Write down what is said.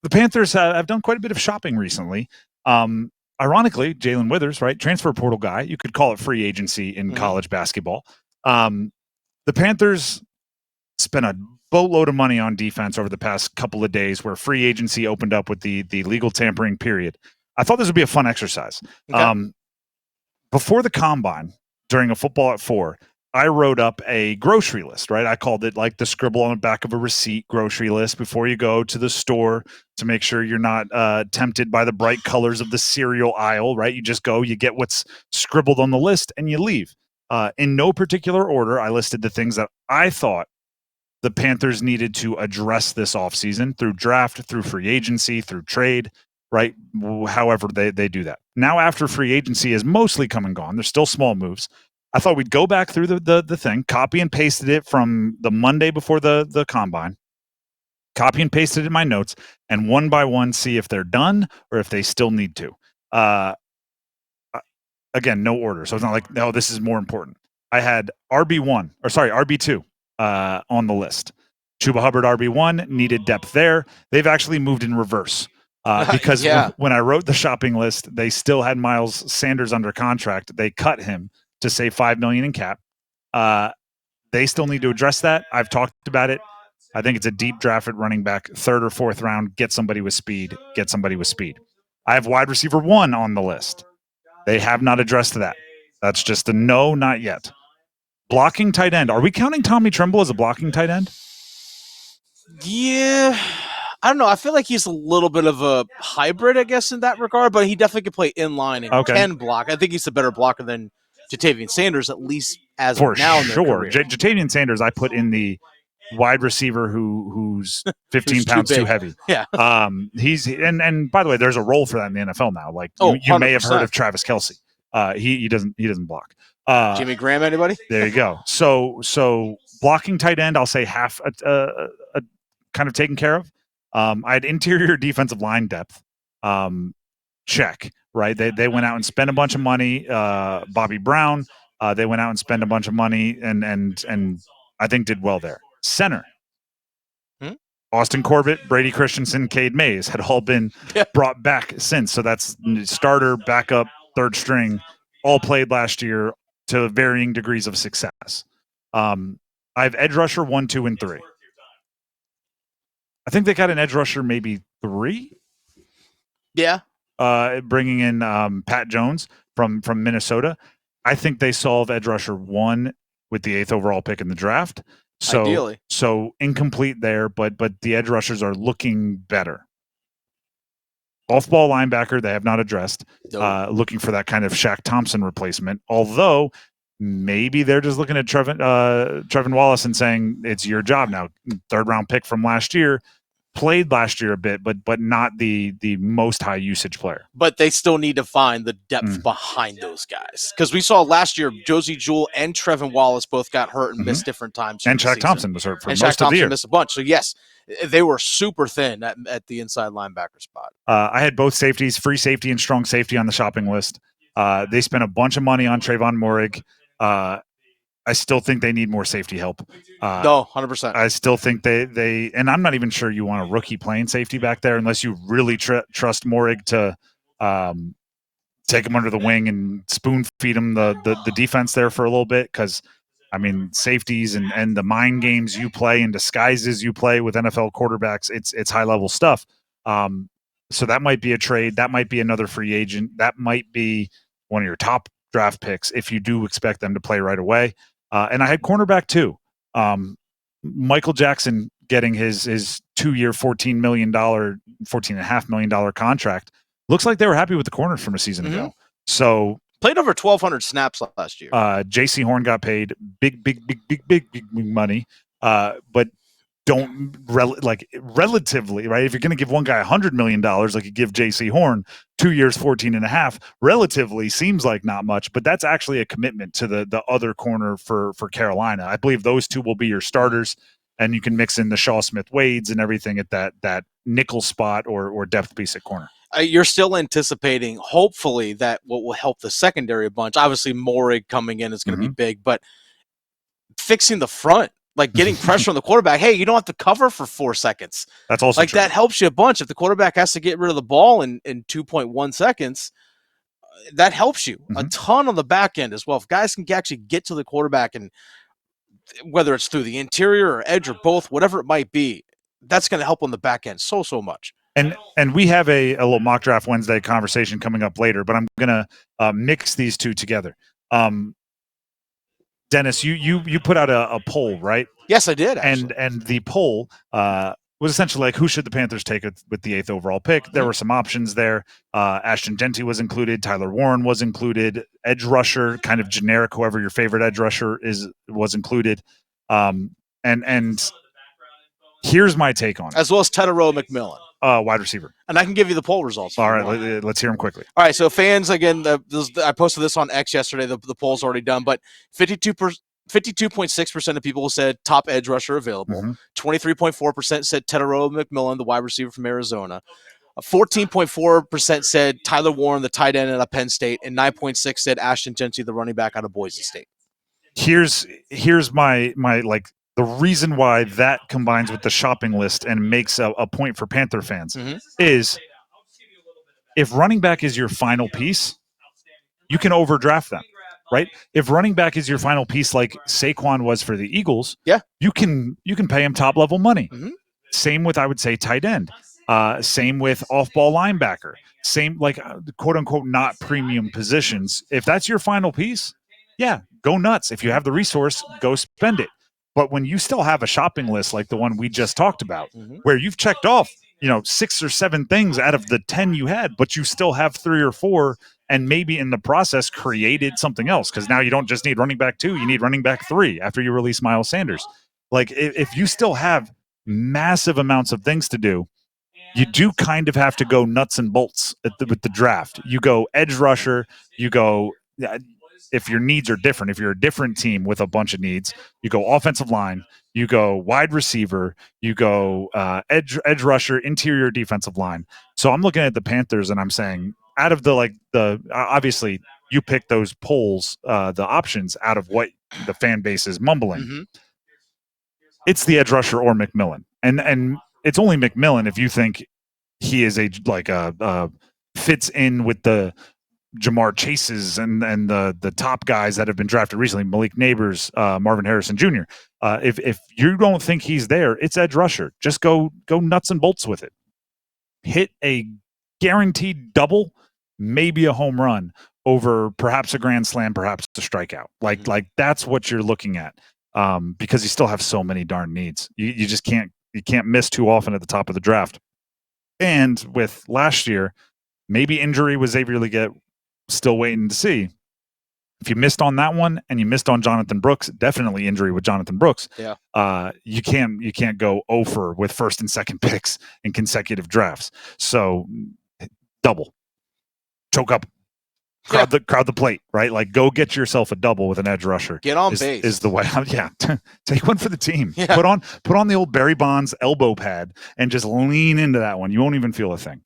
the Panthers have done quite a bit of shopping recently. Ironically, Jalen Withers, right, transfer portal guy. You could call it free agency in college basketball. The Panthers spent a boatload of money on defense over the past couple of days where free agency opened up with the legal tampering period. I thought this would be a fun exercise. Okay. Before the combine, during a football at 4, I wrote up a grocery list, right? I called it like the scribble on the back of a receipt grocery list before you go to the store to make sure you're not tempted by the bright colors of the cereal aisle, right? You just go, you get what's scribbled on the list, and you leave. In no particular order, I listed the things that I thought the Panthers needed to address this offseason through draft, through free agency, through trade, right? However they do that. Now, after free agency is mostly come and gone, there's still small moves. I thought we'd go back through the thing, copy and pasted it from the Monday before the combine, copy and pasted it in my notes, and one by one see if they're done or if they still need to. Again, no order. So it's not like, no, this is more important. I had RB2 on the list. Chuba Hubbard, RB1, needed depth there. They've actually moved in reverse. Because when I wrote the shopping list, they still had Miles Sanders under contract. They cut him to save $5 million in cap. They still need to address that. I've talked about it. I think it's a deep draft at running back, 3rd or 4th round. Get somebody with speed. I have wide receiver 1 on the list. They have not addressed that. That's just a no, not yet. Blocking tight end. Are we counting Tommy Tremble as a blocking tight end? Yeah. I don't know. I feel like he's a little bit of a hybrid, I guess, in that regard, but he definitely can play in line and can block. I think he's a better blocker than Jadeveon Sanders, at least as of now in their career. Jadeveon Sanders, I put in the wide receiver who's 15 pounds too heavy. Yeah. He's and by the way, there's a role for that in the NFL now. Like you may have heard of Travis Kelce. He doesn't block. Jimmy Graham, anybody? There you go. So blocking tight end, I'll say half a kind of taken care of. I had interior defensive line depth. Check. Right. They went out and spent a bunch of money. Bobby Brown. They went out and spent a bunch of money and I think did well there. Center. Austin Corbett, Brady Christensen, Cade Mays had all been brought back since. So that's starter, backup, 3rd string, all played last year to varying degrees of success. I have edge rusher 1, 2, and 3. I think they got an edge rusher maybe 3. Yeah. Bringing in Pat Jones from Minnesota. I think they solve edge rusher 1 with the 8th overall pick in the draft. So, ideally. So incomplete there, but the edge rushers are looking better. Off-ball linebacker, they have not addressed. Looking for that kind of Shaq Thompson replacement. Although maybe they're just looking at Trevin Wallace and saying it's your job now. 3rd round pick from last year. Played last year a bit, but not the most high usage player. But they still need to find the depth behind those guys. Because we saw last year, Josie Jewell and Trevin Wallace both got hurt and missed different times. And Shaq Thompson was hurt for most of the year. Missed a bunch. So yes, they were super thin at the inside linebacker spot. I had both safeties, free safety and strong safety on the shopping list. They spent a bunch of money on Trayvon Moehrig. I still think they need more safety help. No, 100%. I still think they and I'm not even sure you want a rookie playing safety back there unless you really trust Moehrig to take him under the wing and spoon feed him the defense there for a little bit. Because, I mean, safeties and the mind games you play and disguises you play with NFL quarterbacks, it's high-level stuff. So that might be a trade. That might be another free agent. That might be one of your top draft picks if you do expect them to play right away. And I had cornerback too. Michael Jackson getting his 2-year, $14.5 million contract. Looks like they were happy with the corners from a season ago. So played over 1,200 snaps last year. J.C. Horn got paid big money, but relatively, right? If you're going to give one guy $100 million, like you give J.C. Horn 2 years, 14.5, relatively seems like not much, but that's actually a commitment to the other corner for Carolina. I believe those two will be your starters, and you can mix in the Shaw Smith-Wades and everything at that nickel spot or depth piece at corner. You're still anticipating, hopefully, that what will help the secondary a bunch. Obviously, Moehrig coming in is going to be big, but fixing the front like getting pressure on the quarterback. Hey, you don't have to cover for 4 seconds. That's also like true. That helps you a bunch. If the quarterback has to get rid of the ball in 2.1 seconds, that helps you a ton on the back end as well. If guys can actually get to the quarterback, and whether it's through the interior or edge or both, whatever it might be, that's going to help on the back end so much. And we have a little mock draft Wednesday conversation coming up later, but I'm going to mix these two together. Dennis, you put out a poll, right? Yes, I did. Actually. And the poll was essentially like, who should the Panthers take with the 8th overall pick? There were some options there. Ashton Jeanty was included. Tyler Warren was included. Edge rusher, kind of generic, whoever your favorite edge rusher was included. And here's my take on it. As well as Tedero McMillan. Wide receiver. And I can give you the poll results. All right, let's hear them quickly. All right, so fans, again, I posted this on X yesterday. The poll's already done, but 52.6% of people said top edge rusher available. 23.4% said Tedero McMillan, the wide receiver from Arizona. 14.4% said Tyler Warren, the tight end out of Penn State, and 9.6% said Ashton Jeanty, the running back out of Boise State. Here's my like. The reason why that combines with the shopping list and makes a point for Panther fans is if running back is your final piece, you can overdraft them, right? If running back is your final piece, like Saquon was for the Eagles, you can pay him top level money. Same with, I would say, tight end. Same with off-ball linebacker. Same, like, quote unquote, not premium positions. If that's your final piece, go nuts. If you have the resource, go spend it. But when you still have a shopping list like the one we just talked about, where you've checked off, 6 or 7 things out of the 10 you had, but you still have 3 or 4, and maybe in the process created something else, because now you don't just need running back 2, you need running back 3 after you release Miles Sanders. Like, if you still have massive amounts of things to do, you do kind of have to go nuts and bolts with the draft. You go edge rusher, you go... if your needs are different, if you're a different team with a bunch of needs, you go offensive line, you go wide receiver, you go edge rusher, interior defensive line. So I'm looking at the Panthers and I'm saying, out of the obviously you pick those polls, the options out of what the fan base is mumbling. It's the edge rusher or McMillan. And it's only McMillan if you think he is fits in with the Jamar Chases and the top guys that have been drafted recently, Malik Neighbors, Marvin Harrison Jr. If you don't think he's there, it's edge rusher. Just go nuts and bolts with it. Hit a guaranteed double, maybe a home run over perhaps a grand slam, perhaps a strikeout. Like that's what you're looking at, because you still have so many darn needs. You just can't miss too often at the top of the draft. And with last year, maybe injury with Xavier Legette. Still waiting to see. If you missed on that one and you missed on Jonathan Brooks, definitely injury with Jonathan Brooks. You can't go 0 for with first and second picks in consecutive drafts. So double, choke up, crowd the plate, right? Like, go get yourself a double with an edge rusher. Get on base is the way. Take one for the team. Put on the old Barry Bonds elbow pad and just lean into that one. You won't even feel a thing.